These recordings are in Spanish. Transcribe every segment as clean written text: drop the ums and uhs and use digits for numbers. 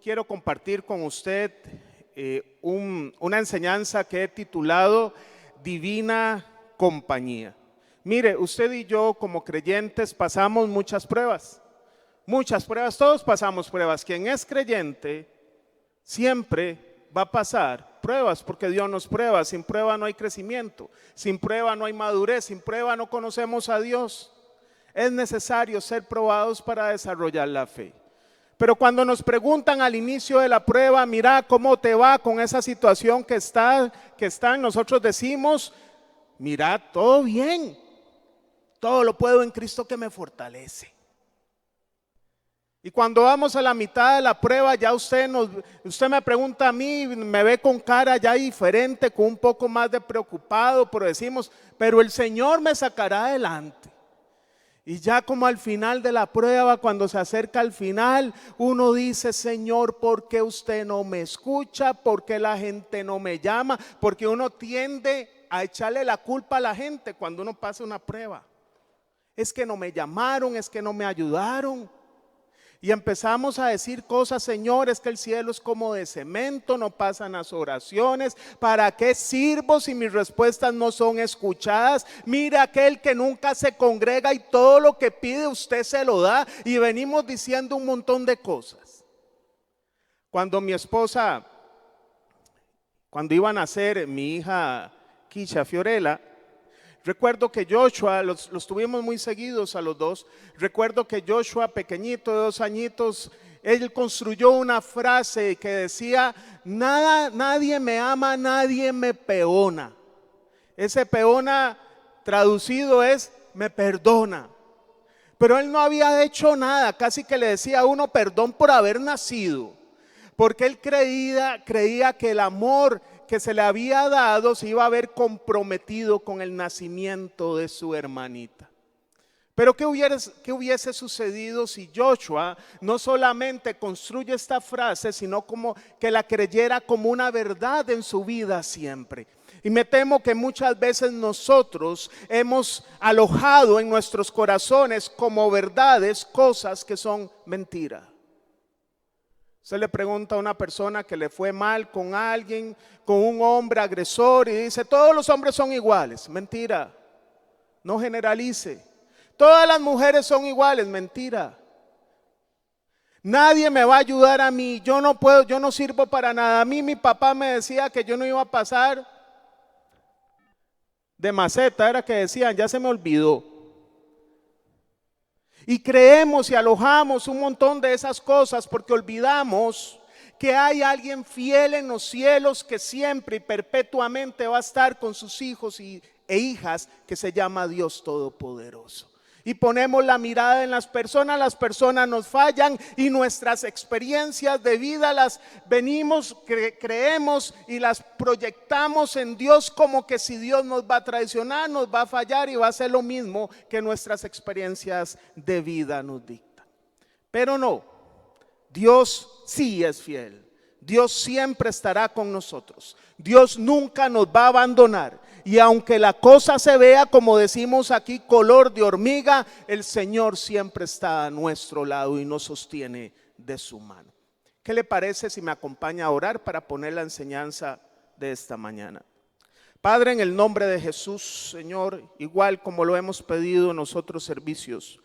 quiero compartir con usted una enseñanza que he titulado Divina Compañía. Mire, usted y yo como creyentes pasamos muchas pruebas, todos pasamos pruebas. Quien es creyente siempre va a pasar pruebas porque Dios nos prueba. Sin prueba no hay crecimiento, sin prueba no hay madurez, sin prueba no conocemos a Dios. Es necesario ser probados para desarrollar la fe. Pero cuando nos preguntan al inicio de la prueba, mira cómo te va con esa situación que está, nosotros decimos, mira, todo bien, todo lo puedo en Cristo que me fortalece. Y cuando vamos a la mitad de la prueba, ya usted me pregunta a mí, me ve con cara ya diferente, con un poco más de preocupado, pero decimos, pero el Señor me sacará adelante. Y ya como al final de la prueba, cuando se acerca al final, uno dice, Señor, ¿por qué usted no me escucha? ¿Por qué la gente no me llama? Porque uno tiende a echarle la culpa a la gente cuando uno pasa una prueba. Es que no me llamaron, es que no me ayudaron. Y empezamos a decir cosas, Señor, es que el cielo es como de cemento, no pasan las oraciones. ¿Para qué sirvo si mis respuestas no son escuchadas? Mira aquel que nunca se congrega y todo lo que pide usted se lo da. Y venimos diciendo un montón de cosas. Cuando mi esposa, cuando iba a nacer mi hija Kisha Fiorella, recuerdo que Joshua, los tuvimos muy seguidos a los dos. Recuerdo que Joshua, pequeñito de 2 añitos, él construyó una frase que decía, nadie me ama, nadie me peona. Ese peona traducido es, me perdona. Pero él no había hecho nada, casi que le decía a uno perdón por haber nacido. Porque él creía que el amor que se le había dado se iba a ver comprometido con el nacimiento de su hermanita. Pero ¿qué hubiese sucedido si Joshua no solamente construye esta frase, sino como que la creyera como una verdad en su vida siempre? Y me temo que muchas veces nosotros hemos alojado en nuestros corazones como verdades cosas que son mentiras. Usted le pregunta a una persona que le fue mal con alguien, con un hombre agresor, y dice, todos los hombres son iguales. Mentira, no generalice. Todas las mujeres son iguales. Mentira. Nadie me va a ayudar a mí, yo no puedo, yo no sirvo para nada. A mí mi papá me decía que yo no iba a pasar de maceta, era que decían, ya se me olvidó. Y creemos y alojamos un montón de esas cosas porque olvidamos que hay alguien fiel en los cielos que siempre y perpetuamente va a estar con sus hijos e hijas, que se llama Dios Todopoderoso. Y ponemos la mirada en las personas nos fallan y nuestras experiencias de vida las creemos y las proyectamos en Dios como que si Dios nos va a traicionar, nos va a fallar y va a hacer lo mismo que nuestras experiencias de vida nos dictan. Pero no, Dios sí es fiel. Dios siempre estará con nosotros. Dios nunca nos va a abandonar. Y aunque la cosa se vea, como decimos aquí, color de hormiga, el Señor siempre está a nuestro lado y nos sostiene de su mano. ¿Qué le parece si me acompaña a orar para poner la enseñanza de esta mañana? Padre, en el nombre de Jesús, Señor, igual como lo hemos pedido en los otros servicios,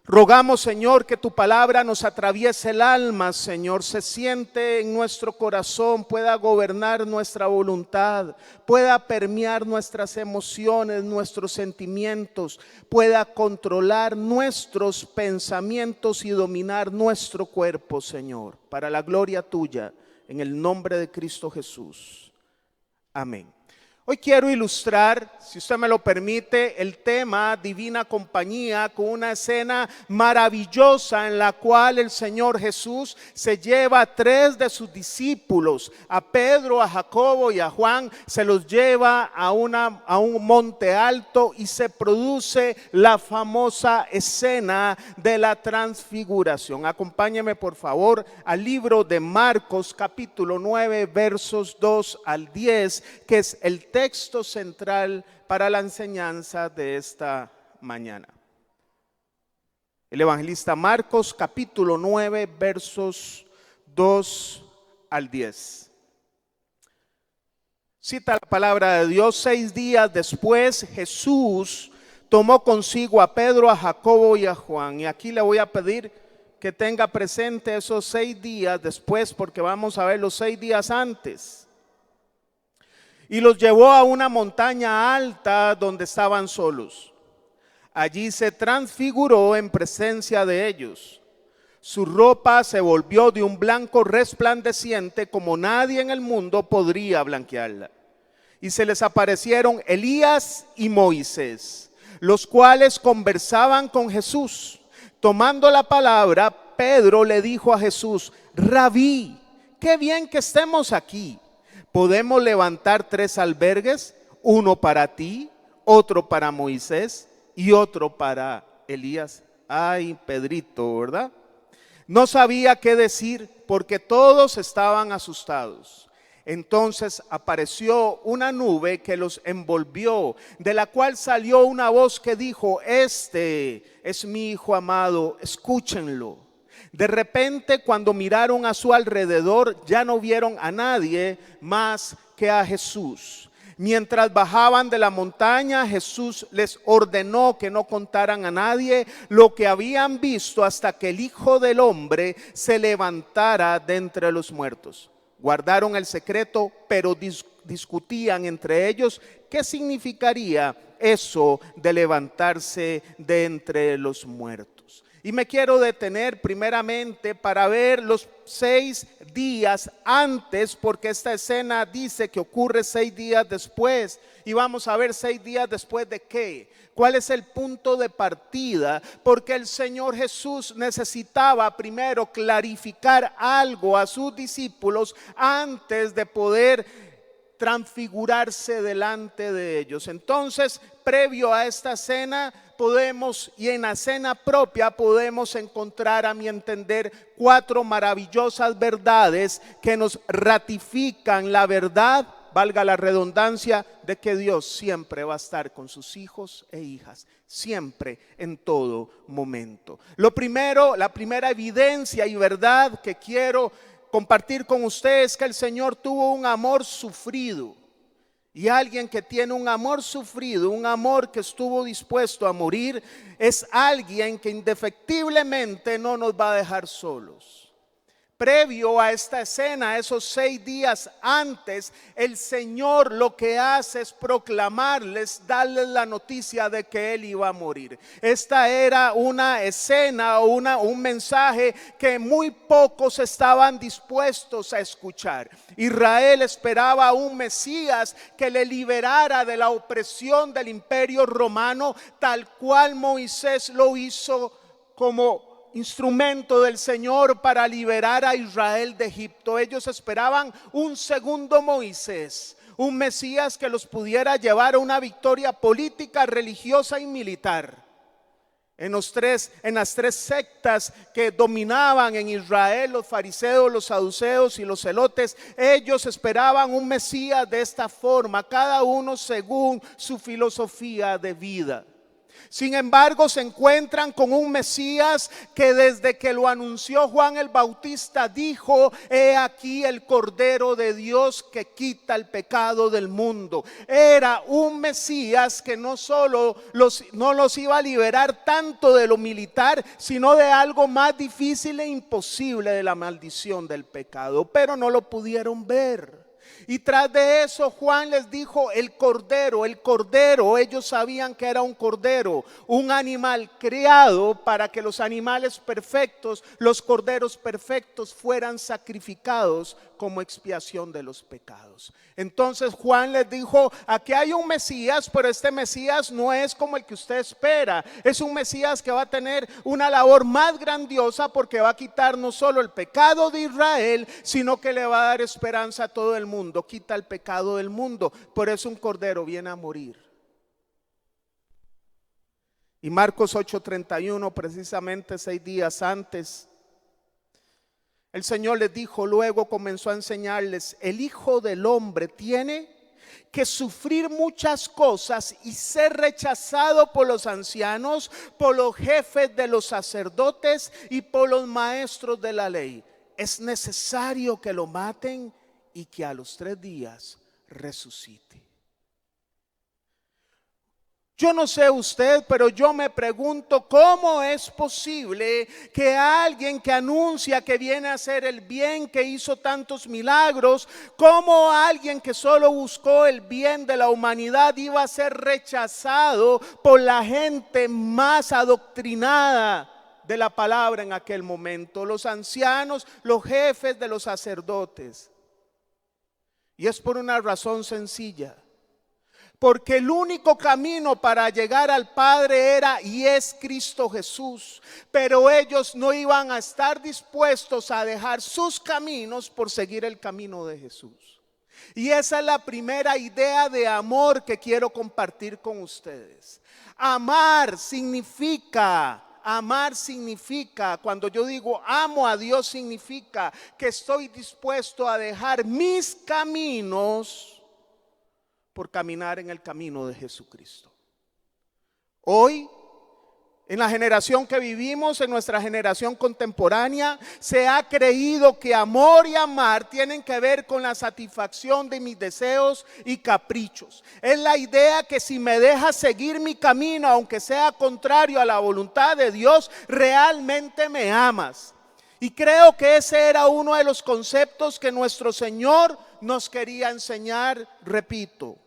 rogamos, Señor, que tu palabra nos atraviese el alma, Señor, se siente en nuestro corazón, pueda gobernar nuestra voluntad, pueda permear nuestras emociones, nuestros sentimientos, pueda controlar nuestros pensamientos y dominar nuestro cuerpo, Señor, para la gloria tuya, en el nombre de Cristo Jesús. Amén. Hoy quiero ilustrar, si usted me lo permite, el tema Divina Compañía con una escena maravillosa en la cual el Señor Jesús se lleva a 3 de sus discípulos, a Pedro, a Jacobo y a Juan, se los lleva a un monte alto y se produce la famosa escena de la transfiguración. Acompáñeme por favor al libro de Marcos capítulo 9 versos 2 al 10, que es el texto central para la enseñanza de esta mañana. El evangelista Marcos capítulo 9 versos 2 al 10. Cita la palabra de Dios: 6 días después Jesús tomó consigo a Pedro, a Jacobo y a Juan. Y aquí le voy a pedir que tenga presente esos 6 días después, porque vamos a ver los 6 días antes. Y los llevó a una montaña alta donde estaban solos. Allí se transfiguró en presencia de ellos. Su ropa se volvió de un blanco resplandeciente como nadie en el mundo podría blanquearla. Y se les aparecieron Elías y Moisés, los cuales conversaban con Jesús. Tomando la palabra, Pedro le dijo a Jesús: Rabí, qué bien que estemos aquí. ¿Podemos levantar 3 albergues? Uno para ti, otro para Moisés y otro para Elías. Ay, Pedrito, ¿verdad? No sabía qué decir porque todos estaban asustados. Entonces apareció una nube que los envolvió, de la cual salió una voz que dijo: Este es mi Hijo amado, escúchenlo. De repente, cuando miraron a su alrededor, ya no vieron a nadie más que a Jesús. Mientras bajaban de la montaña, Jesús les ordenó que no contaran a nadie lo que habían visto hasta que el Hijo del Hombre se levantara de entre los muertos. Guardaron el secreto, pero discutían entre ellos qué significaría eso de levantarse de entre los muertos. Y me quiero detener primeramente para ver los 6 días antes, porque esta escena dice que ocurre 6 días después. Y vamos a ver 6 días después de qué. ¿Cuál es el punto de partida? Porque el Señor Jesús necesitaba primero clarificar algo a sus discípulos antes de poder transfigurarse delante de ellos. Entonces, previo a esta cena podemos, y en la cena propia podemos encontrar, a mi entender, 4 maravillosas verdades que nos ratifican la verdad, valga la redundancia, de que Dios siempre va a estar con sus hijos e hijas, siempre, en todo momento. Lo primero, la primera evidencia y verdad que quiero compartir con ustedes es que el Señor tuvo un amor sufrido. Y alguien que tiene un amor sufrido, un amor que estuvo dispuesto a morir, es alguien que indefectiblemente no nos va a dejar solos. Previo a esta escena, esos 6 días antes, el Señor lo que hace es proclamarles, darles la noticia de que Él iba a morir. Esta era una escena o un mensaje que muy pocos estaban dispuestos a escuchar. Israel esperaba a un Mesías que le liberara de la opresión del imperio romano, tal cual Moisés lo hizo como instrumento del Señor para liberar a Israel de Egipto. Ellos esperaban un segundo Moisés, un Mesías que los pudiera llevar a una victoria política, religiosa y militar. En las 3 sectas que dominaban en Israel, los fariseos, los saduceos y los celotes, ellos esperaban un Mesías de esta forma, cada uno según su filosofía de vida. Sin embargo, se encuentran con un Mesías que desde que lo anunció Juan el Bautista dijo: he aquí el Cordero de Dios que quita el pecado del mundo. Era un Mesías que no solo no los iba a liberar tanto de lo militar, sino de algo más difícil e imposible, de la maldición del pecado. Pero no lo pudieron ver. Y tras de eso Juan les dijo: el cordero, ellos sabían que era un cordero, un animal creado para que los animales perfectos, los corderos perfectos, fueran sacrificados como expiación de los pecados. Entonces Juan les dijo: aquí hay un Mesías, pero este Mesías no es como el que usted espera. Es un Mesías que va a tener una labor más grandiosa, porque va a quitar no solo el pecado de Israel, sino que le va a dar esperanza a todo el mundo. Quita el pecado del mundo. Por eso un cordero viene a morir. Y Marcos 8:31, precisamente 6 días antes, el Señor les dijo, luego comenzó a enseñarles: el Hijo del Hombre tiene que sufrir muchas cosas y ser rechazado por los ancianos, por los jefes de los sacerdotes y por los maestros de la ley, es necesario que lo maten y que a los 3 días resucite. Yo no sé usted, pero yo me pregunto cómo es posible que alguien que anuncia que viene a hacer el bien, que hizo tantos milagros, cómo alguien que solo buscó el bien de la humanidad iba a ser rechazado por la gente más adoctrinada de la palabra en aquel momento, los ancianos, los jefes de los sacerdotes. Y es por una razón sencilla. Porque el único camino para llegar al Padre era y es Cristo Jesús. Pero ellos no iban a estar dispuestos a dejar sus caminos por seguir el camino de Jesús. Y esa es la primera idea de amor que quiero compartir con ustedes. Amar significa, cuando yo digo amo a Dios, significa que estoy dispuesto a dejar mis caminos por caminar en el camino de Jesucristo. Hoy, en la generación que vivimos, en nuestra generación contemporánea, se ha creído que amor y amar tienen que ver con la satisfacción de mis deseos y caprichos. Es la idea que si me dejas seguir mi camino, aunque sea contrario a la voluntad de Dios, realmente me amas. Y creo que ese era uno de los conceptos que nuestro Señor nos quería enseñar, repito.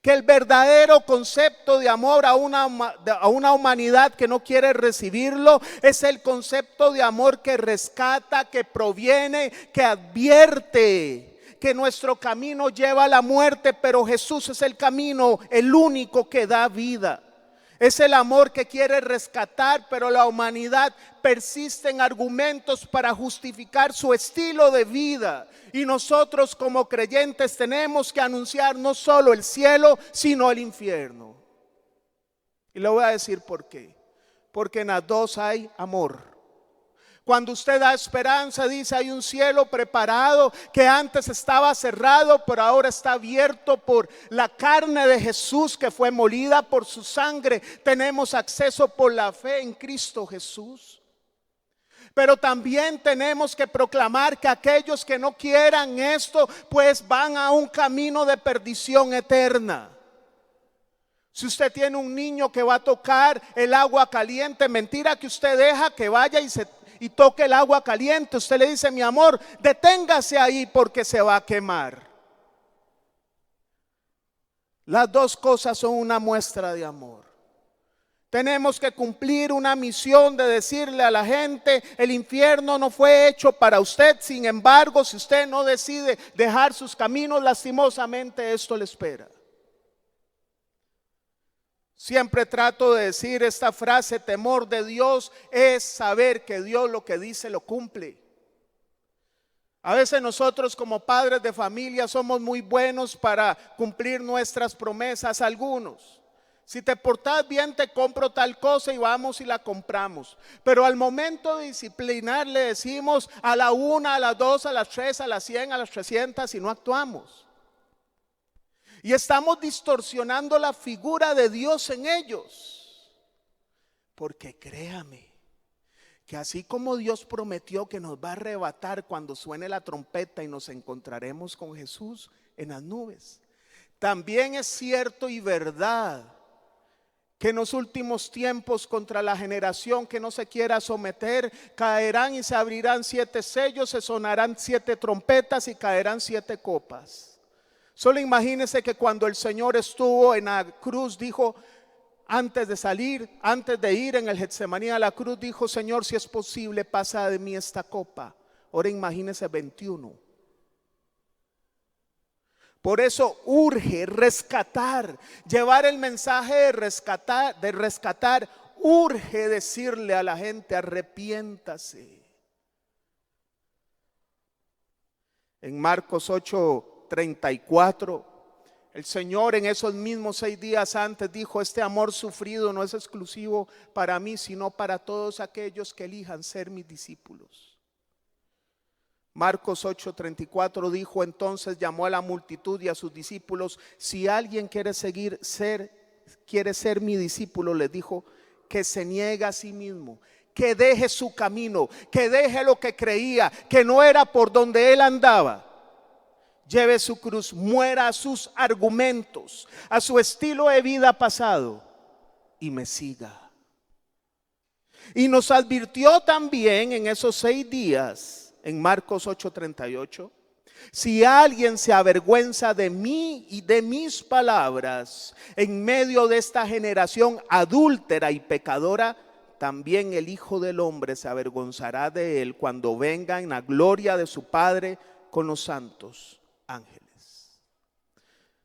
Que el verdadero concepto de amor a una humanidad que no quiere recibirlo es el concepto de amor que rescata, que proviene, que advierte que nuestro camino lleva a la muerte, pero Jesús es el camino, el único que da vida. Es el amor que quiere rescatar, pero la humanidad persiste en argumentos para justificar su estilo de vida. Y nosotros como creyentes tenemos que anunciar no solo el cielo, sino el infierno. Y le voy a decir por qué. Porque en las dos hay amor. Cuando usted da esperanza, dice hay un cielo preparado que antes estaba cerrado, pero ahora está abierto por la carne de Jesús que fue molida por su sangre. Tenemos acceso por la fe en Cristo Jesús. Pero también tenemos que proclamar que aquellos que no quieran esto, pues van a un camino de perdición eterna. Si usted tiene un niño que va a tocar el agua caliente, mentira que usted deja que vaya y toque el agua caliente. Usted le dice, mi amor, deténgase ahí porque se va a quemar. Las dos cosas son una muestra de amor. Tenemos que cumplir una misión de decirle a la gente, el infierno no fue hecho para usted. Sin embargo, si usted no decide dejar sus caminos, lastimosamente esto le espera. Siempre trato de decir esta frase, temor de Dios es saber que Dios lo que dice lo cumple. A veces nosotros como padres de familia somos muy buenos para cumplir nuestras promesas, algunos. Si te portas bien te compro tal cosa y vamos y la compramos. Pero al momento de disciplinar le decimos a la 1, a las 2, a las 3, a las 100, a las 300 y no actuamos. Y estamos distorsionando la figura de Dios en ellos. Porque créame, que así como Dios prometió que nos va a arrebatar cuando suene la trompeta y nos encontraremos con Jesús en las nubes, también es cierto y verdad que en los últimos tiempos contra la generación que no se quiera someter, caerán y se abrirán 7 sellos, se sonarán 7 trompetas y caerán 7 copas. Solo imagínense que cuando el Señor estuvo en la cruz dijo, antes de ir en el Getsemaní a la cruz, dijo, Señor, si es posible, pasa de mí esta copa. Ahora imagínense 21. Por eso urge rescatar, llevar el mensaje de rescatar, urge decirle a la gente, arrepiéntase. En Marcos 8:34, el Señor en esos mismos 6 días antes dijo, este amor sufrido no es exclusivo para mí, sino para todos aquellos que elijan ser mis discípulos. Marcos 8:34 dijo, entonces llamó a la multitud y a sus discípulos, si alguien quiere ser mi discípulo, les dijo, que se niegue a sí mismo, que deje su camino, que deje lo que creía, que no era por donde él andaba. Lleve su cruz, muera a sus argumentos, a su estilo de vida pasado y me siga. Y nos advirtió también en esos 6 días, en Marcos 8:38, si alguien se avergüenza de mí y de mis palabras en medio de esta generación adúltera y pecadora, también el Hijo del Hombre se avergonzará de él cuando venga en la gloria de su Padre con los santos ángeles.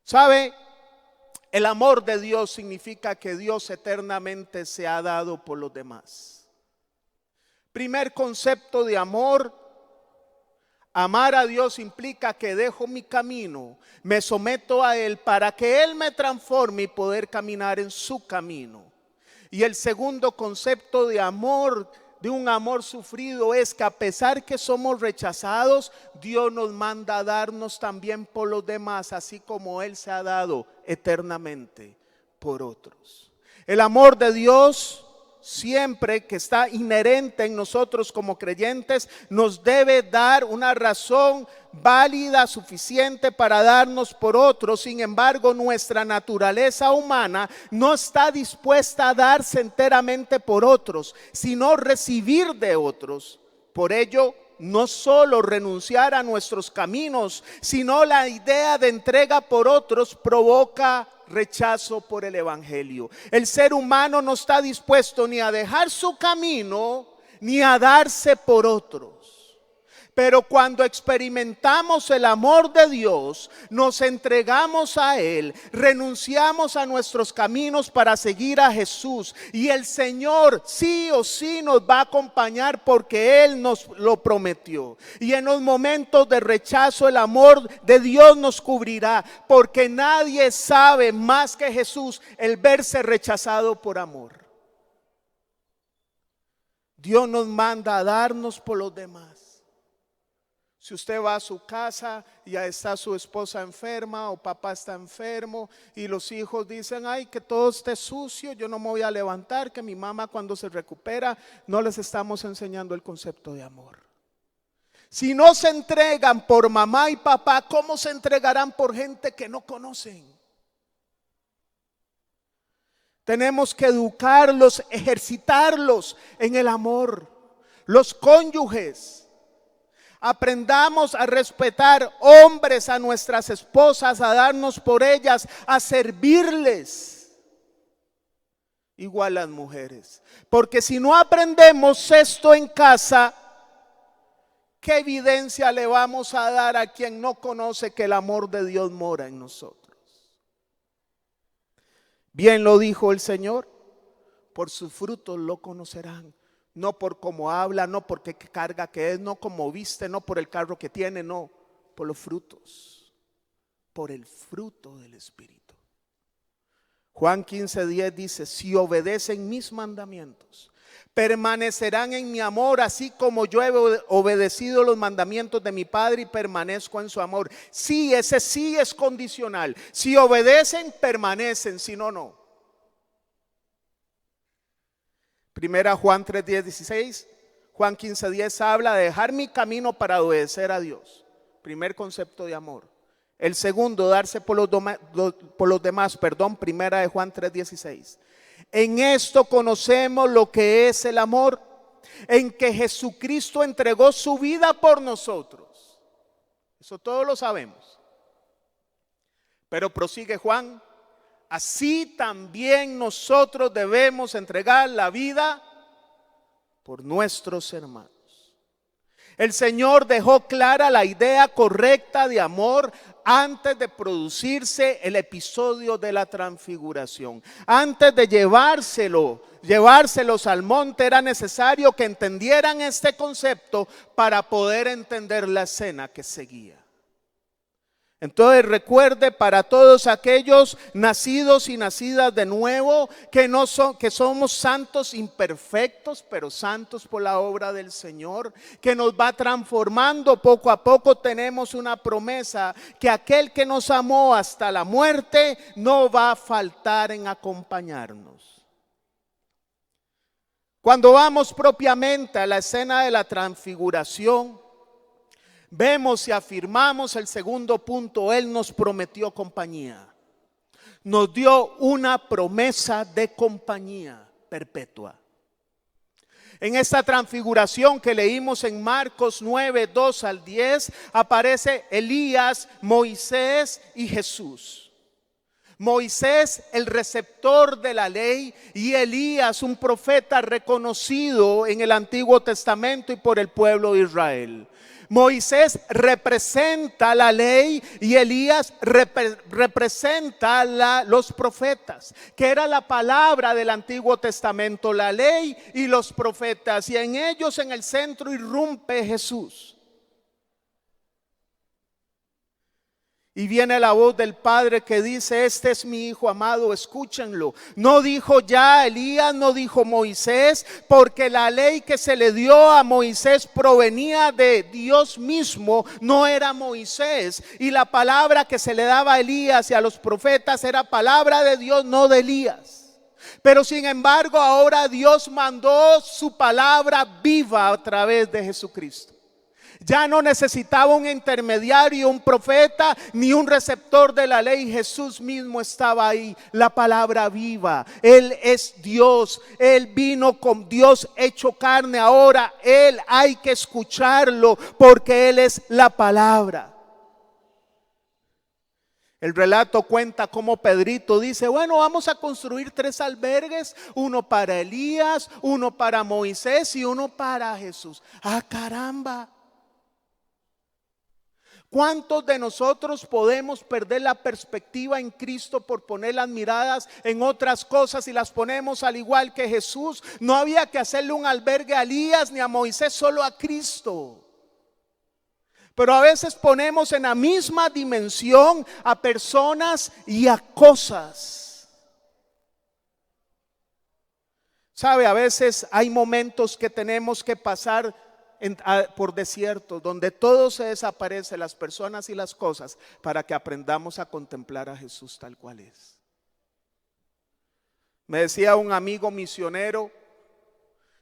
¿Sabe? El amor de Dios significa que Dios eternamente se ha dado por los demás. Primer concepto de amor: amar a Dios implica que dejo mi camino, me someto a Él para que Él me transforme y poder caminar en su camino. Y el segundo concepto de amor, de un amor sufrido, es que a pesar que somos rechazados, Dios nos manda a darnos también por los demás, así como Él se ha dado eternamente por otros. El amor de Dios, siempre que está inherente en nosotros como creyentes, nos debe dar una razón válida, suficiente para darnos por otros. Sin embargo, nuestra naturaleza humana no está dispuesta a darse enteramente por otros, sino recibir de otros. Por ello, no solo renunciar a nuestros caminos, sino la idea de entrega por otros provoca rechazo por el evangelio. El ser humano no está dispuesto ni a dejar su camino ni a darse por otros. Pero cuando experimentamos el amor de Dios, nos entregamos a Él, renunciamos a nuestros caminos para seguir a Jesús, y el Señor sí o sí nos va a acompañar porque Él nos lo prometió. Y en los momentos de rechazo, el amor de Dios nos cubrirá, porque nadie sabe más que Jesús el verse rechazado por amor. Dios nos manda a darnos por los demás. Si usted va a su casa y ya está su esposa enferma o papá está enfermo y los hijos dicen: ay, que todo esté sucio, yo no me voy a levantar, que mi mamá cuando se recupera, no les estamos enseñando el concepto de amor. Si no se entregan por mamá y papá, ¿cómo se entregarán por gente que no conocen? Tenemos que educarlos, ejercitarlos en el amor. Los cónyuges, aprendamos a respetar, hombres, a nuestras esposas, a darnos por ellas, a servirles. Igual las mujeres. Porque si no aprendemos esto en casa, ¿qué evidencia le vamos a dar a quien no conoce que el amor de Dios mora en nosotros? Bien lo dijo el Señor: por sus frutos lo conocerán. No por cómo habla, no por qué carga que es, no como viste, no por el carro que tiene, no, por los frutos, por el fruto del Espíritu. Juan 15:10 dice: si obedecen mis mandamientos, permanecerán en mi amor, así como yo he obedecido los mandamientos de mi Padre y permanezco en su amor. Sí, ese sí es condicional. Si obedecen, permanecen, si no, no. Primera Juan 3:16, Juan 15:10 habla de dejar mi camino para obedecer a Dios. Primer concepto de amor. El segundo, darse por los demás, Primera de Juan 3:16. En esto conocemos lo que es el amor, en que Jesucristo entregó su vida por nosotros. Eso todos lo sabemos. Pero prosigue Juan: así también nosotros debemos entregar la vida por nuestros hermanos. El Señor dejó clara la idea correcta de amor antes de producirse el episodio de la transfiguración. Antes de llevárselos al monte, era necesario que entendieran este concepto para poder entender la escena que seguía. Entonces recuerde, para todos aquellos nacidos y nacidas de nuevo, que somos santos imperfectos, pero santos por la obra del Señor, que nos va transformando poco a poco, tenemos una promesa: que aquel que nos amó hasta la muerte no va a faltar en acompañarnos. Cuando vamos propiamente a la escena de la transfiguración, vemos y afirmamos el segundo punto: Él nos prometió compañía. Nos dio una promesa de compañía perpetua. En esta transfiguración que leímos en Marcos 9, 2 al 10, aparece Elías, Moisés y Jesús. Moisés, el receptor de la ley, y Elías, un profeta reconocido en el Antiguo Testamento y por el pueblo de Israel. Moisés representa la ley y Elías representa los profetas, que era la palabra del Antiguo Testamento, la ley y los profetas, y en ellos en el centro irrumpe Jesús. Y viene la voz del Padre que dice: este es mi Hijo amado, escúchenlo. No dijo ya Elías, no dijo Moisés, porque la ley que se le dio a Moisés provenía de Dios mismo, no era Moisés. Y la palabra que se le daba a Elías y a los profetas era palabra de Dios, no de Elías. Pero sin embargo ahora Dios mandó su palabra viva a través de Jesucristo. Ya no necesitaba un intermediario, un profeta, ni un receptor de la ley. Jesús mismo estaba ahí, la palabra viva. Él es Dios, Él vino con Dios hecho carne. Ahora Él hay que escucharlo porque Él es la palabra. El relato cuenta cómo Pedrito dice: bueno, vamos a construir 3 albergues, uno para Elías, uno para Moisés y uno para Jesús. ¡Ah, caramba! ¿Cuántos de nosotros podemos perder la perspectiva en Cristo por poner las miradas en otras cosas y las ponemos al igual que Jesús? No había que hacerle un albergue a Elías ni a Moisés, solo a Cristo. Pero a veces ponemos en la misma dimensión a personas y a cosas. ¿Sabe? A veces hay momentos que tenemos que pasar por desiertos donde todo se desaparece, las personas y las cosas, para que aprendamos a contemplar a Jesús tal cual es. Me decía un amigo misionero: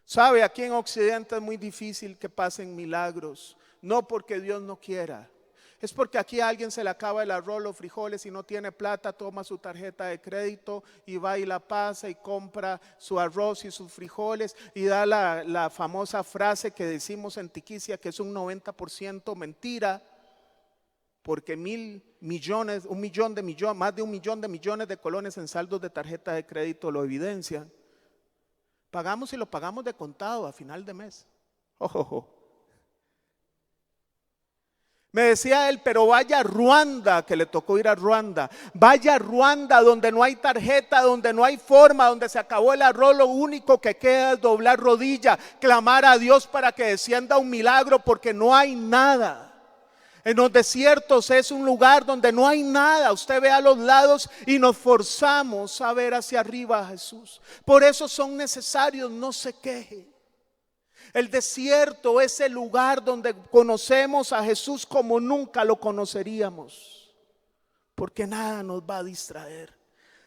sabe, aquí en Occidente es muy difícil que pasen milagros, no porque Dios no quiera, es porque aquí a alguien se le acaba el arroz, los frijoles y no tiene plata, toma su tarjeta de crédito y va y la pasa y compra su arroz y sus frijoles y da la famosa frase que decimos en Tiquicia, que es un 90% mentira, porque más de 1 millón de millones de colones en saldos de tarjeta de crédito lo evidencian. Pagamos y lo pagamos de contado a final de mes. Ojo. Me decía él: pero vaya a Ruanda, que le tocó ir a Ruanda. Vaya a Ruanda donde no hay tarjeta, donde no hay forma, donde se acabó el arroz. Lo único que queda es doblar rodilla, clamar a Dios para que descienda un milagro, porque no hay nada. En los desiertos es un lugar donde no hay nada. Usted ve a los lados y nos forzamos a ver hacia arriba a Jesús. Por eso son necesarios, no se queje. El desierto es el lugar donde conocemos a Jesús como nunca lo conoceríamos, porque nada nos va a distraer.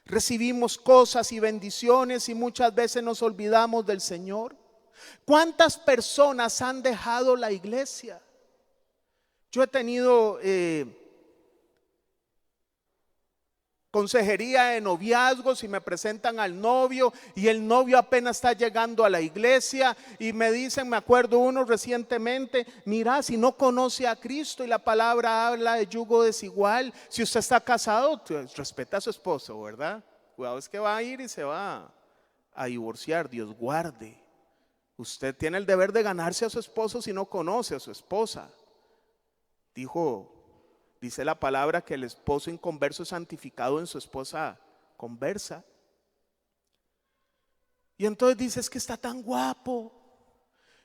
Recibimos cosas y bendiciones y muchas veces nos olvidamos del Señor. ¿Cuántas personas han dejado la iglesia? Yo he tenido consejería de noviazgos y me presentan al novio y el novio apenas está llegando a la iglesia y me dicen, me acuerdo uno recientemente: mira, si no conoce a Cristo y la palabra habla de yugo desigual, si usted está casado, pues, respeta a su esposo, ¿verdad? Cuidado, es que va a ir y se va a divorciar, Dios guarde. Usted tiene el deber de ganarse a su esposo si no conoce a su esposa. Dice la palabra que el esposo inconverso es santificado en su esposa conversa. Y entonces dice: es que está tan guapo,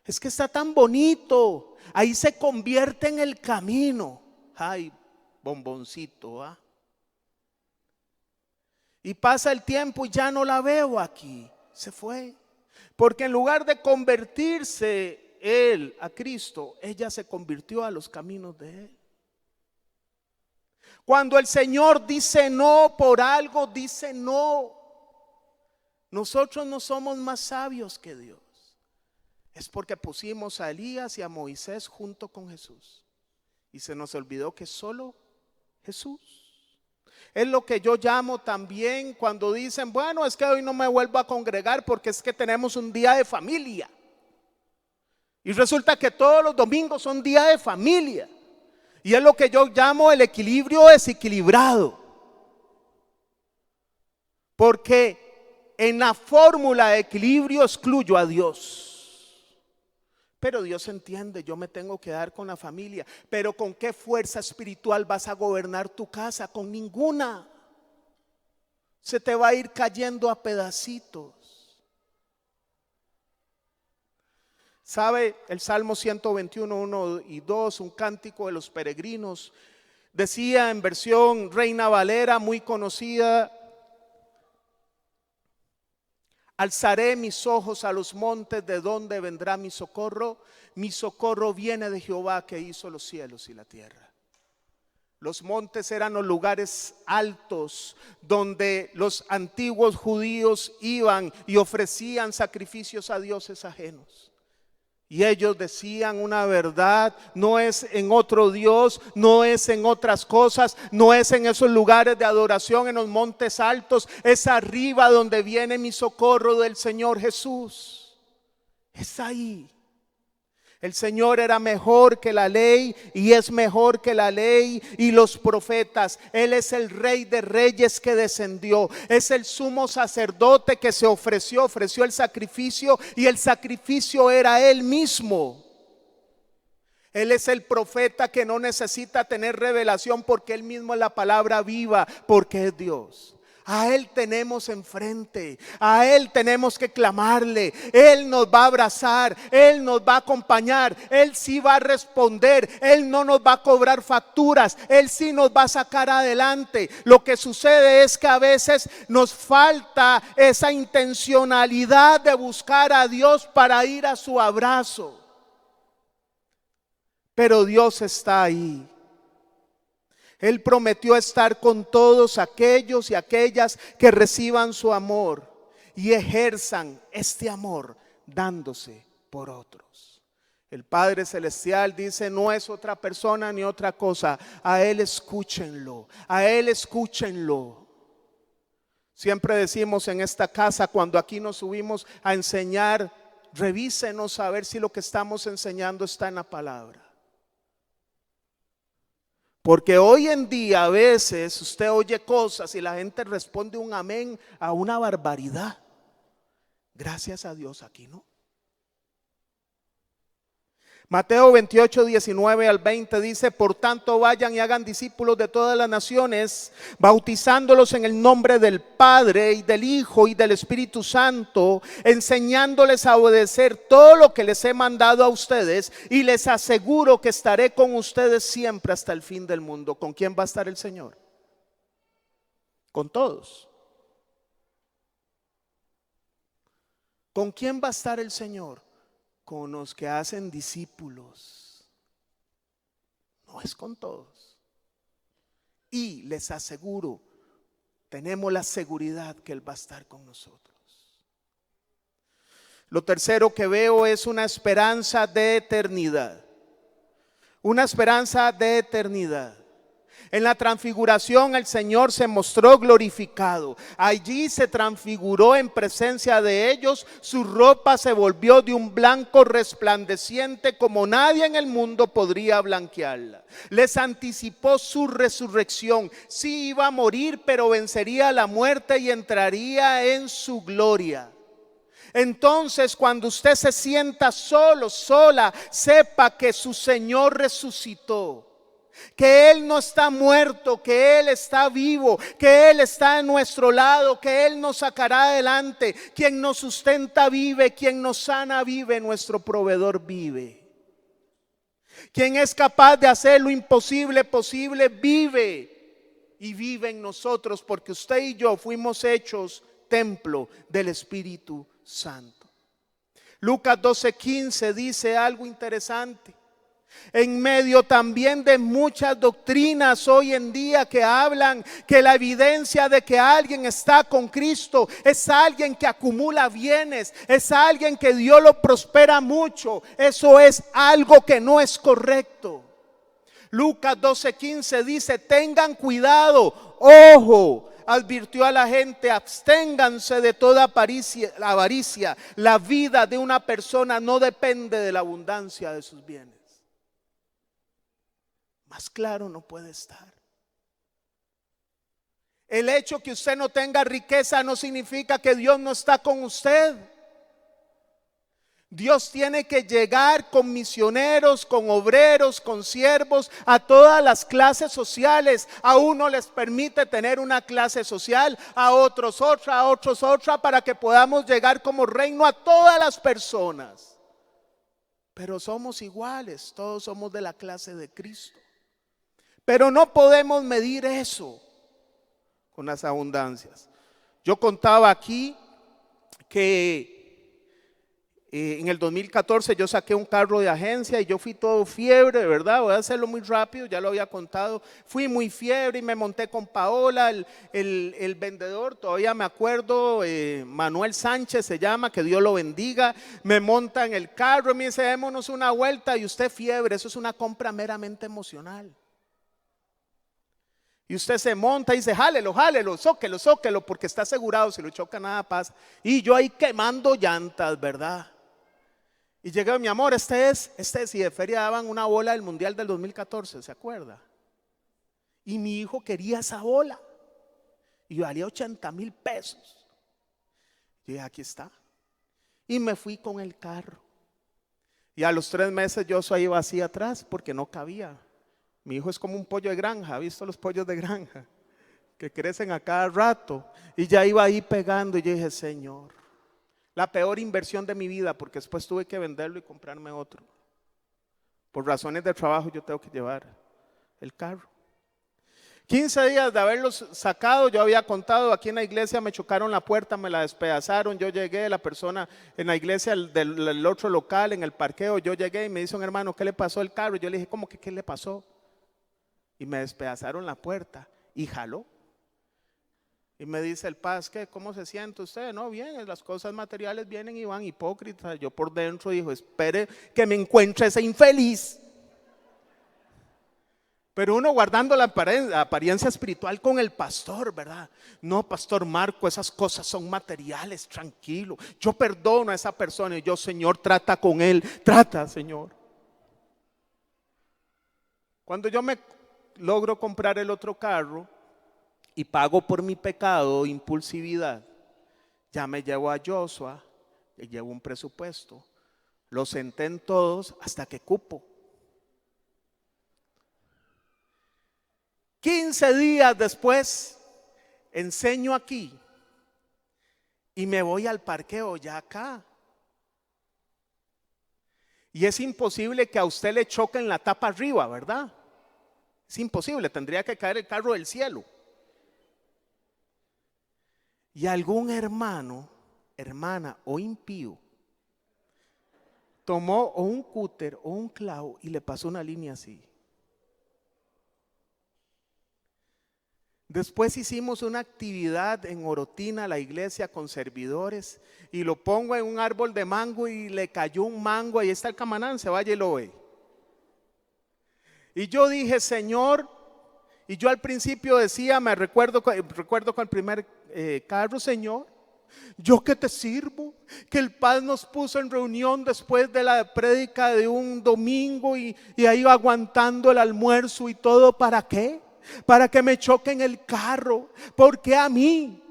es que está tan bonito, ahí se convierte en el camino. Ay, bomboncito, ¿ah? Y pasa el tiempo y ya no la veo aquí, se fue. Porque en lugar de convertirse él a Cristo, ella se convirtió a los caminos de él. Cuando el Señor dice no por algo, dice no. Nosotros no somos más sabios que Dios. Es porque pusimos a Elías y a Moisés junto con Jesús y se nos olvidó que solo Jesús. Es lo que yo llamo también cuando dicen, bueno, es que hoy no me vuelvo a congregar porque es que tenemos un día de familia. Y resulta que todos los domingos son día de familia. Y es lo que yo llamo el equilibrio desequilibrado. Porque en la fórmula de equilibrio excluyo a Dios. Pero Dios entiende, yo me tengo que dar con la familia. Pero ¿con qué fuerza espiritual vas a gobernar tu casa? Con ninguna. Se te va a ir cayendo a pedacitos. ¿Sabe? El Salmo 121, 1 y 2, un cántico de los peregrinos, decía en versión Reina Valera, muy conocida: alzaré mis ojos a los montes, ¿de dónde vendrá mi socorro? Mi socorro viene de Jehová, que hizo los cielos y la tierra. Los montes eran los lugares altos donde los antiguos judíos iban y ofrecían sacrificios a dioses ajenos. Y ellos decían una verdad: no es en otro Dios, no es en otras cosas, no es en esos lugares de adoración en los montes altos, es arriba donde viene mi socorro del Señor Jesús. Es ahí. El Señor era mejor que la ley y es mejor que la ley y los profetas. Él es el Rey de Reyes que descendió. Es el sumo sacerdote que se ofreció el sacrificio, y el sacrificio era Él mismo. Él es el profeta que no necesita tener revelación porque Él mismo es la palabra viva, porque es Dios. A Él tenemos enfrente, a Él tenemos que clamarle. Él nos va a abrazar, Él nos va a acompañar, Él sí va a responder, Él no nos va a cobrar facturas, Él sí nos va a sacar adelante. Lo que sucede es que a veces nos falta esa intencionalidad de buscar a Dios para ir a su abrazo. Pero Dios está ahí. Él prometió estar con todos aquellos y aquellas que reciban su amor y ejerzan este amor dándose por otros. El Padre Celestial dice: no es otra persona ni otra cosa, a Él escúchenlo, a Él escúchenlo. Siempre decimos en esta casa, cuando aquí nos subimos a enseñar, revísenos a ver si lo que estamos enseñando está en la palabra. Porque hoy en día a veces usted oye cosas y la gente responde un amén a una barbaridad. Gracias a Dios aquí no. Mateo 28, 19 al 20 dice: por tanto vayan y hagan discípulos de todas las naciones, bautizándolos en el nombre del Padre y del Hijo y del Espíritu Santo, enseñándoles a obedecer todo lo que les he mandado a ustedes, y les aseguro que estaré con ustedes siempre hasta el fin del mundo. ¿Con quién va a estar el Señor? Con todos. ¿Con quién va a estar el Señor? Con los que hacen discípulos. No es con todos. Y les aseguro, tenemos la seguridad que Él va a estar con nosotros. Lo tercero que veo es una esperanza de eternidad. Una esperanza de eternidad. En la transfiguración el Señor se mostró glorificado. Allí se transfiguró en presencia de ellos. Su ropa se volvió de un blanco resplandeciente como nadie en el mundo podría blanquearla. Les anticipó su resurrección. Sí iba a morir, pero vencería la muerte y entraría en su gloria. Entonces, cuando usted se sienta solo, sola, sepa que su Señor resucitó. Que Él no está muerto, que Él está vivo, que Él está en nuestro lado, que Él nos sacará adelante. Quien nos sustenta vive, quien nos sana vive, nuestro proveedor vive. Quien es capaz de hacer lo imposible posible vive, y vive en nosotros, porque usted y yo fuimos hechos templo del Espíritu Santo. Lucas 12:15 dice algo interesante. En medio también de muchas doctrinas hoy en día que hablan que la evidencia de que alguien está con Cristo es alguien que acumula bienes, es alguien que Dios lo prospera mucho. Eso es algo que no es correcto. Lucas 12:15 dice: tengan cuidado, ojo, advirtió a la gente, absténganse de toda avaricia. La vida de una persona no depende de la abundancia de sus bienes. Más claro no puede estar. El hecho que usted no tenga riqueza no significa que Dios no está con usted. Dios tiene que llegar con misioneros, con obreros, con siervos, a todas las clases sociales. A uno les permite tener una clase social, a otros otra, a otros otra, para que podamos llegar como reino a todas las personas. Pero somos iguales, todos somos de la clase de Cristo. Pero no podemos medir eso con las abundancias. Yo contaba aquí que en el 2014 yo saqué un carro de agencia y yo fui todo fiebre, ¿verdad? Voy a hacerlo muy rápido, ya lo había contado. Fui muy fiebre y me monté con Paola, el vendedor, todavía me acuerdo, Manuel Sánchez se llama, que Dios lo bendiga. Me monta en el carro y me dice: démonos una vuelta. Y usted fiebre, eso es una compra meramente emocional. Y usted se monta y dice: jálelo, zóquelo, porque está asegurado, si lo choca nada pasa. Y yo ahí quemando llantas, ¿verdad? Y llegué: mi amor, este es, y de feria daban una bola del Mundial del 2014, ¿se acuerda? Y mi hijo quería esa bola. Y valía 80,000 pesos. Y dije: aquí está. Y me fui con el carro. Y a los 3 meses yo soy vacía atrás porque no cabía. Mi hijo es como un pollo de granja, ¿ha visto los pollos de granja? Que crecen a cada rato. Y ya iba ahí pegando y yo dije: Señor, la peor inversión de mi vida, porque después tuve que venderlo y comprarme otro. Por razones de trabajo yo tengo que llevar el carro. 15 días de haberlos sacado, yo había contado, aquí en la iglesia me chocaron la puerta, me la despedazaron. Yo llegué, la persona en la iglesia del otro local, en el parqueo, yo llegué y me dice un hermano: ¿qué le pasó al carro? Yo le dije: ¿cómo que qué le pasó? Y me despedazaron la puerta y jaló. Y me dice el paz: ¿qué? ¿Cómo se siente usted? No, bien, las cosas materiales vienen y van, hipócrita. Yo por dentro dijo: espere que me encuentre ese infeliz. Pero uno guardando la apariencia espiritual con el pastor, ¿verdad? No, pastor Marco, esas cosas son materiales, tranquilo. Yo perdono a esa persona y yo: Señor, trata con él, trata, Señor. Cuando yo me logro comprar el otro carro y pago por mi pecado, impulsividad, ya me llevo a Joshua, le llevo un presupuesto, lo senté en todos hasta que cupo. 15 días después enseño aquí y me voy al parqueo ya acá. Y es imposible que a usted le choquen la tapa arriba, ¿verdad? Es imposible, tendría que caer el carro del cielo. Y algún hermano, hermana o impío tomó o un cúter o un clavo y le pasó una línea así. Después hicimos una actividad en Orotina, la iglesia, con servidores, y lo pongo en un árbol de mango y le cayó un mango. Ahí está el camanán, se vaya y lo ve. Y yo dije: Señor, y yo al principio decía, recuerdo con el primer carro: Señor, yo que te sirvo, que el Paz nos puso en reunión después de la prédica de un domingo y ahí iba aguantando el almuerzo y todo, ¿para qué? Para que me choquen el carro. ¿Por qué a mí?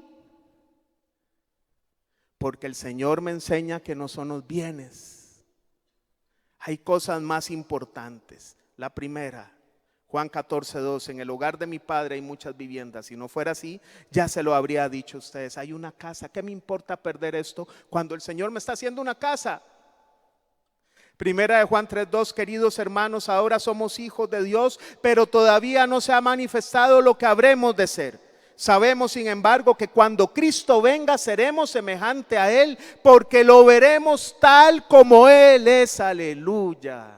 Porque el Señor me enseña que no son los bienes. Hay cosas más importantes. La primera, Juan 14:2: en el hogar de mi Padre hay muchas viviendas. Si no fuera así, ya se lo habría dicho a ustedes. Hay una casa. ¿Qué me importa perder esto cuando el Señor me está haciendo una casa? Primera de Juan 3:2: queridos hermanos, ahora somos hijos de Dios, pero todavía no se ha manifestado lo que habremos de ser. Sabemos, sin embargo, que cuando Cristo venga seremos semejante a Él, porque lo veremos tal como Él es. Aleluya.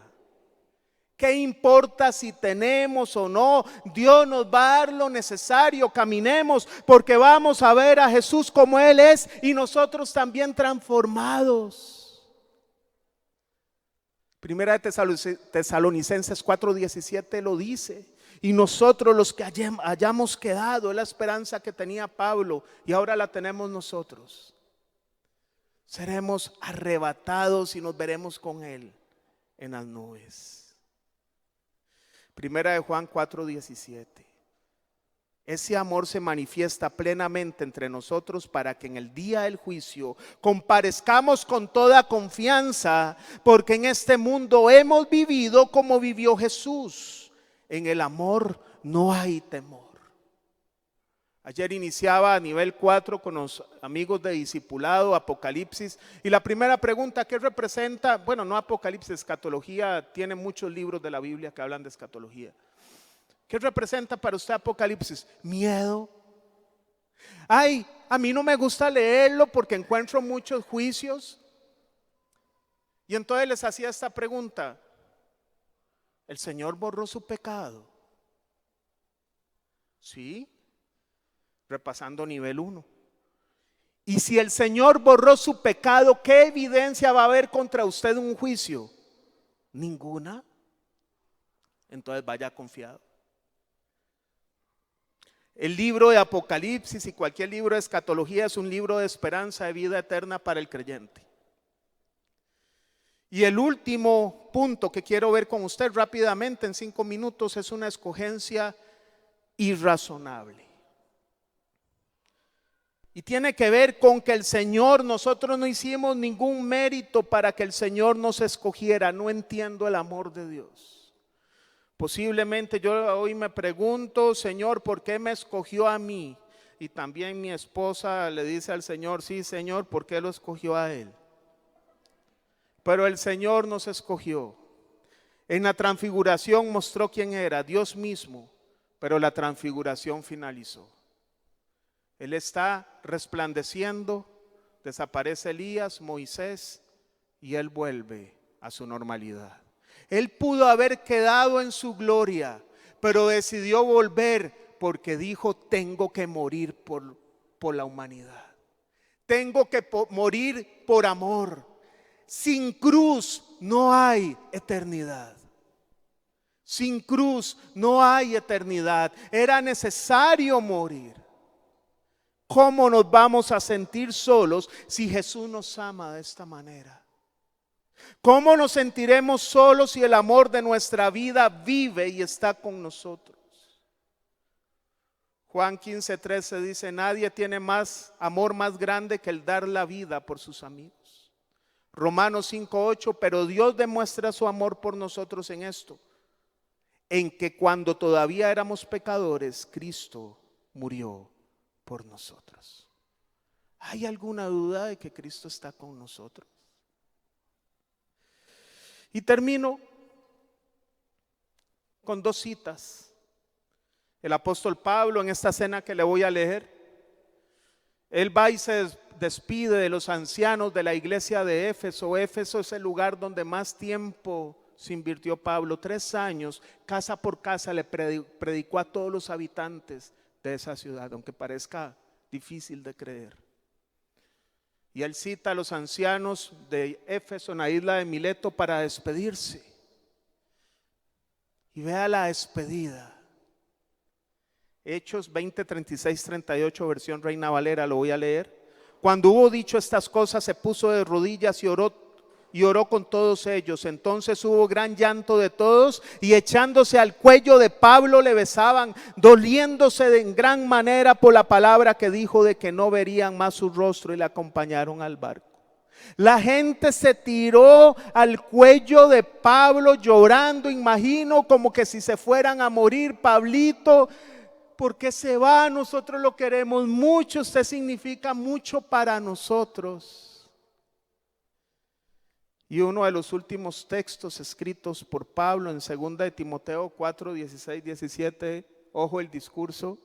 ¿Qué importa si tenemos o no? Dios nos va a dar lo necesario. Caminemos porque vamos a ver a Jesús como Él es y nosotros también transformados. Primera de Tesalonicenses 4:17 lo dice. Y nosotros los que hayamos quedado, es la esperanza que tenía Pablo y ahora la tenemos nosotros. Seremos arrebatados y nos veremos con Él en las nubes. Primera de Juan 4:17. Ese amor se manifiesta plenamente entre nosotros para que en el día del juicio comparezcamos con toda confianza, porque en este mundo hemos vivido como vivió Jesús. En el amor no hay temor. Ayer iniciaba a nivel 4 con los amigos de discipulado, Apocalipsis, y la primera pregunta, ¿qué representa? Bueno, no Apocalipsis, escatología, tiene muchos libros de la Biblia que hablan de escatología. ¿Qué representa para usted Apocalipsis? Miedo. Ay, a mí no me gusta leerlo porque encuentro muchos juicios. Y entonces les hacía esta pregunta: ¿el Señor borró su pecado? Sí. Repasando nivel 1. Y si el Señor borró su pecado, ¿qué evidencia va a haber contra usted en un juicio? Ninguna. Entonces vaya confiado. El libro de Apocalipsis y cualquier libro de escatología es un libro de esperanza, de vida eterna para el creyente. Y el último punto que quiero ver con usted rápidamente en 5 minutos es una escogencia irrazonable. Y tiene que ver con que el Señor, nosotros no hicimos ningún mérito para que el Señor nos escogiera. No entiendo el amor de Dios. Posiblemente yo hoy me pregunto: Señor, ¿por qué me escogió a mí? Y también mi esposa le dice al Señor: sí, Señor, ¿por qué lo escogió a él? Pero el Señor nos escogió. En la transfiguración mostró quién era, Dios mismo, pero la transfiguración finalizó. Él está resplandeciendo, desaparece Elías, Moisés, y Él vuelve a su normalidad. Él pudo haber quedado en su gloria, pero decidió volver porque dijo: tengo que morir por la humanidad. Tengo que morir por amor. Sin cruz no hay eternidad. Sin cruz no hay eternidad. Era necesario morir. ¿Cómo nos vamos a sentir solos si Jesús nos ama de esta manera? ¿Cómo nos sentiremos solos si el amor de nuestra vida vive y está con nosotros? Juan 15:13 dice: nadie tiene más amor más grande que el dar la vida por sus amigos. Romanos 5:8: pero Dios demuestra su amor por nosotros en esto, en que cuando todavía éramos pecadores, Cristo murió por nosotros. ¿Hay alguna duda de que Cristo está con nosotros? Y termino con 2 citas. El apóstol Pablo, en esta cena que le voy a leer, él va y se despide de los ancianos de la iglesia de Éfeso. Éfeso es el lugar donde más tiempo se invirtió Pablo. 3 años, casa por casa, le predicó a todos los habitantes de esa ciudad, aunque parezca difícil de creer. Y él cita a los ancianos de Éfeso en la isla de Mileto para despedirse. Y vea la despedida. Hechos 20, 36, 38, versión Reina Valera, lo voy a leer. Cuando hubo dicho estas cosas, se puso de rodillas y oró con todos ellos. Entonces hubo gran llanto de todos, y echándose al cuello de Pablo le besaban, doliéndose en gran manera por la palabra que dijo, de que no verían más su rostro, y le acompañaron al barco. La gente se tiró al cuello de Pablo llorando, imagino como que si se fueran a morir. Pablito, ¿por qué se va? Nosotros lo queremos mucho, usted significa mucho para nosotros. Y uno de los últimos textos escritos por Pablo en 2 de Timoteo 4, 16, 17, ojo el discurso.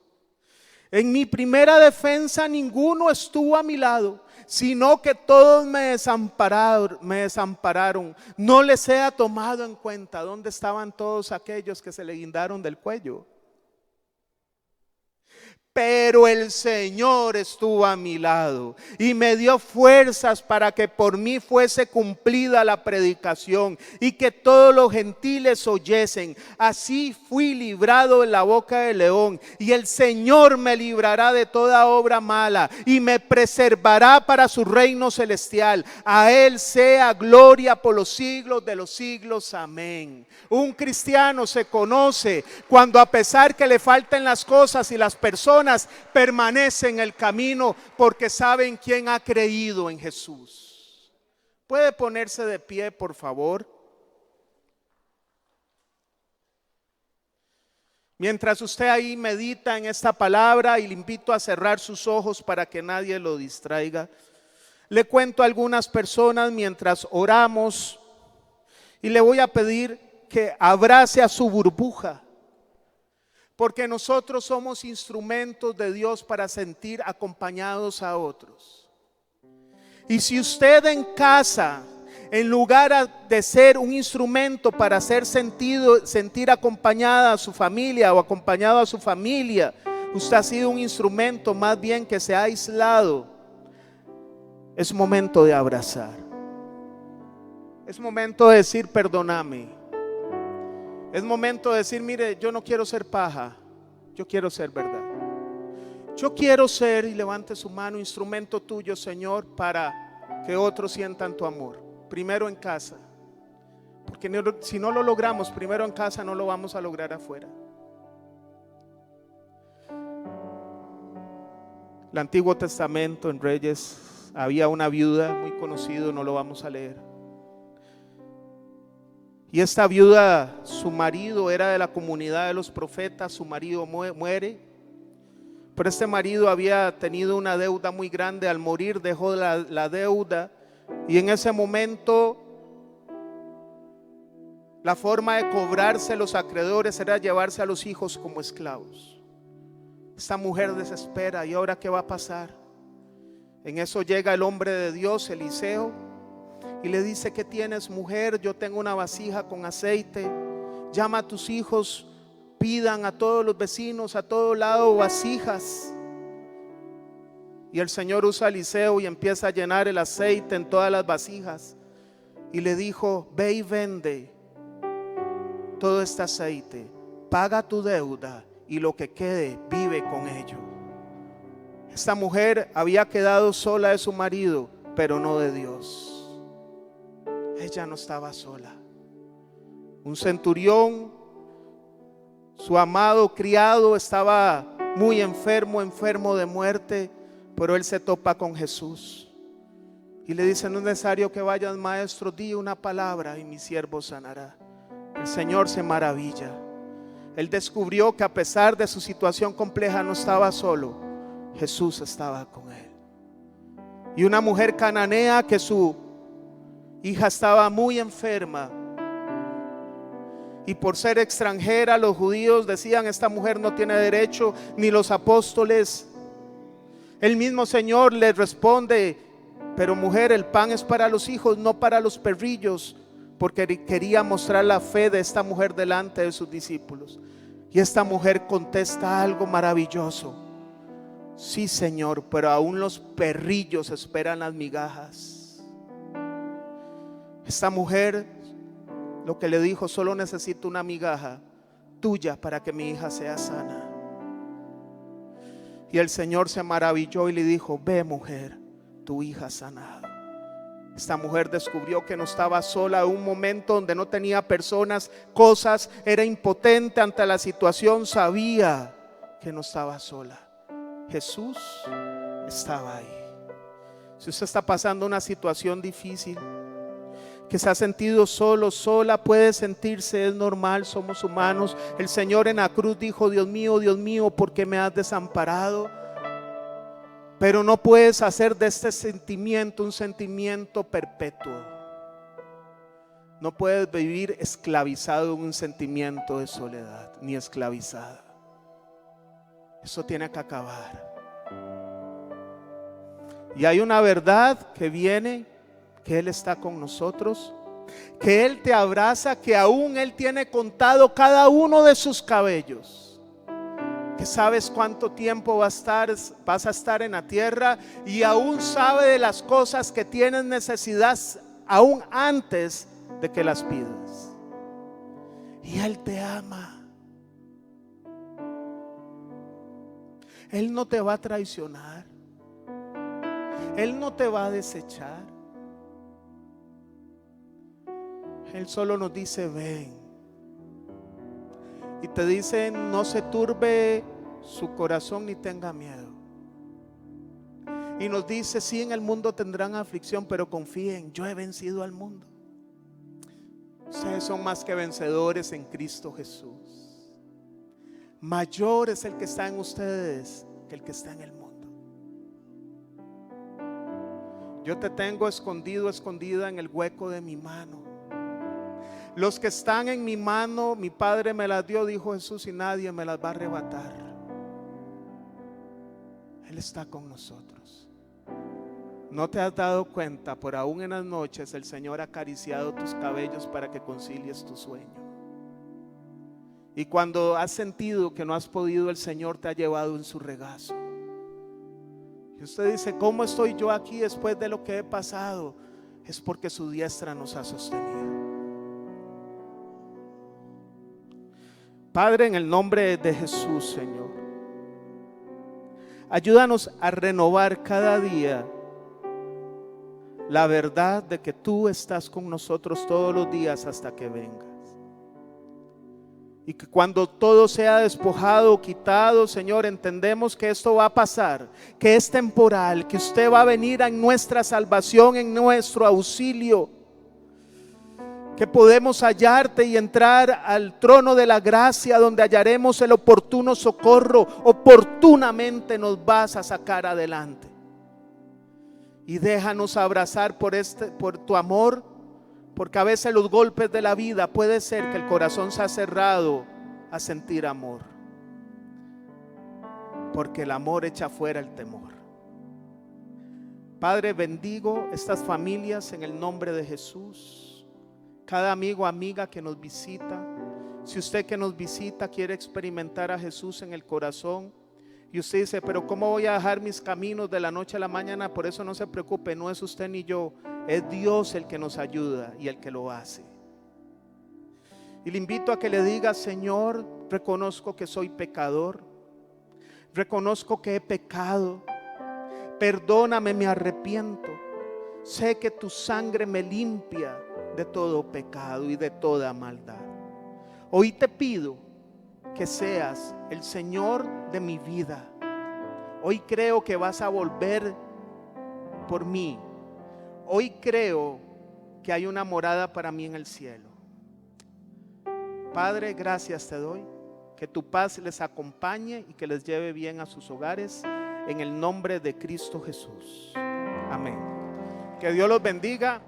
En mi primera defensa ninguno estuvo a mi lado, sino que todos me desampararon. No les he tomado en cuenta. ¿Dónde estaban todos aquellos que se le guindaron del cuello? Pero el Señor estuvo a mi lado y me dio fuerzas para que por mí fuese cumplida la predicación y que todos los gentiles oyesen. Así fui librado de la boca del león, y el Señor me librará de toda obra mala y me preservará para su reino celestial. A Él sea gloria por los siglos de los siglos. Amén. Un cristiano se conoce cuando, a pesar que le falten las cosas y las personas, permanece en el camino, porque saben quién ha creído en Jesús. ¿Puede ponerse de pie, por favor? Mientras usted ahí medita en esta palabra, y le invito a cerrar sus ojos para que nadie lo distraiga, le cuento a algunas personas mientras oramos, y le voy a pedir que abrace a su burbuja. Porque nosotros somos instrumentos de Dios para sentir acompañados a otros. Y si usted en casa, en lugar de ser un instrumento para sentir acompañada a su familia o acompañado a su familia, usted ha sido un instrumento más bien que se ha aislado, es momento de abrazar. Es momento de decir: perdóname. Es momento de decir: mire, yo no quiero ser paja, yo quiero ser verdad. Yo quiero ser, y levante su mano, instrumento tuyo, Señor, para que otros sientan tu amor. Primero en casa, porque si no lo logramos primero en casa, no lo vamos a lograr afuera. El Antiguo Testamento, en Reyes, había una viuda muy conocida, no lo vamos a leer. Y esta viuda, su marido era de la comunidad de los profetas, su marido muere, pero este marido había tenido una deuda muy grande. Al morir dejó la deuda, y en ese momento la forma de cobrarse los acreedores era llevarse a los hijos como esclavos. Esta mujer desespera: ¿y ahora qué va a pasar? En eso llega el hombre de Dios, Eliseo, y le dice: ¿qué tienes, mujer? Yo tengo una vasija con aceite. Llama a tus hijos, pidan a todos los vecinos, a todo lado, vasijas. Y el Señor usa a Eliseo y empieza a llenar el aceite en todas las vasijas. Y le dijo: ve y vende todo este aceite, paga tu deuda, y lo que quede, vive con ello. Esta mujer había quedado sola de su marido, pero no de Dios. Ella no estaba sola. Un centurión, su amado criado, estaba muy enfermo de muerte, pero él se topa con Jesús y le dice: no es necesario que vayas, maestro, di una palabra y mi siervo sanará. El Señor se maravilla. Él descubrió que a pesar de su situación compleja no estaba solo, Jesús estaba con él. Y una mujer cananea, que su hija estaba muy enferma, y por ser extranjera los judíos decían: esta mujer no tiene derecho, ni los apóstoles. El mismo Señor le responde: pero mujer, el pan es para los hijos, no para los perrillos, porque quería mostrar la fe de esta mujer delante de sus discípulos. Y esta mujer contesta algo maravilloso: sí, Señor, pero aún los perrillos esperan las migajas. Esta mujer lo que le dijo: solo necesito una migaja tuya para que mi hija sea sana. Y el Señor se maravilló y le dijo: ve, mujer, tu hija ha sanado. Esta mujer descubrió que no estaba sola. En un momento donde no tenía personas, cosas, era impotente ante la situación, sabía que no estaba sola. Jesús estaba ahí. Si usted está pasando una situación difícil, que se ha sentido solo, sola, puede sentirse, es normal, somos humanos. El Señor en la cruz dijo: Dios mío, ¿por qué me has desamparado? Pero no puedes hacer de este sentimiento un sentimiento perpetuo. No puedes vivir esclavizado en un sentimiento de soledad, ni esclavizada. Eso tiene que acabar. Y hay una verdad que viene, que Él está con nosotros, que Él te abraza, que aún Él tiene contado cada uno de sus cabellos, que sabes cuánto tiempo vas a estar en la tierra, y aún sabe de las cosas que tienes necesidad aún antes de que las pidas. Y Él te ama. Él no te va a traicionar. Él no te va a desechar. Él solo nos dice ven. Y te dice no se turbe su corazón ni tenga miedo. Y nos dice sí, en el mundo tendrán aflicción, pero confíen, yo he vencido al mundo. Ustedes son más que vencedores en Cristo Jesús. Mayor es el que está en ustedes que el que está en el mundo. Yo te tengo escondido, escondida en el hueco de mi mano. Los que están en mi mano, mi Padre me las dio, dijo Jesús, y nadie me las va a arrebatar. Él está con nosotros. ¿No te has dado cuenta? Por aún en las noches el Señor ha acariciado tus cabellos para que concilies tu sueño. Y cuando has sentido que no has podido, el Señor te ha llevado en su regazo. Y usted dice, ¿cómo estoy yo aquí después de lo que he pasado? Es porque su diestra nos ha sostenido. Padre, en el nombre de Jesús, Señor, ayúdanos a renovar cada día la verdad de que tú estás con nosotros todos los días hasta que vengas. Y que cuando todo sea despojado o quitado, Señor, entendemos que esto va a pasar, que es temporal, que usted va a venir en nuestra salvación, en nuestro auxilio, que podemos hallarte y entrar al trono de la gracia, donde hallaremos el oportuno socorro. Oportunamente nos vas a sacar adelante. Y déjanos abrazar por tu amor, porque a veces los golpes de la vida puede ser que el corazón se ha cerrado a sentir amor, porque el amor echa fuera el temor. Padre, bendigo estas familias en el nombre de Jesús. Cada amigo, amiga que nos visita, si usted que nos visita quiere experimentar a Jesús en el corazón, y usted dice, pero ¿cómo voy a dejar mis caminos de la noche a la mañana? Por eso no se preocupe, no es usted ni yo, es Dios el que nos ayuda y el que lo hace. Y le invito a que le diga, Señor, reconozco que soy pecador, reconozco que he pecado, perdóname, me arrepiento, sé que tu sangre me limpia de todo pecado y de toda maldad. Hoy te pido que seas el Señor de mi vida. Hoy creo que vas a volver por mí. Hoy creo que hay una morada para mí en el cielo. Padre, gracias te doy. Que tu paz les acompañe y que les lleve bien a sus hogares, en el nombre de Cristo Jesús. Amén. Que Dios los bendiga.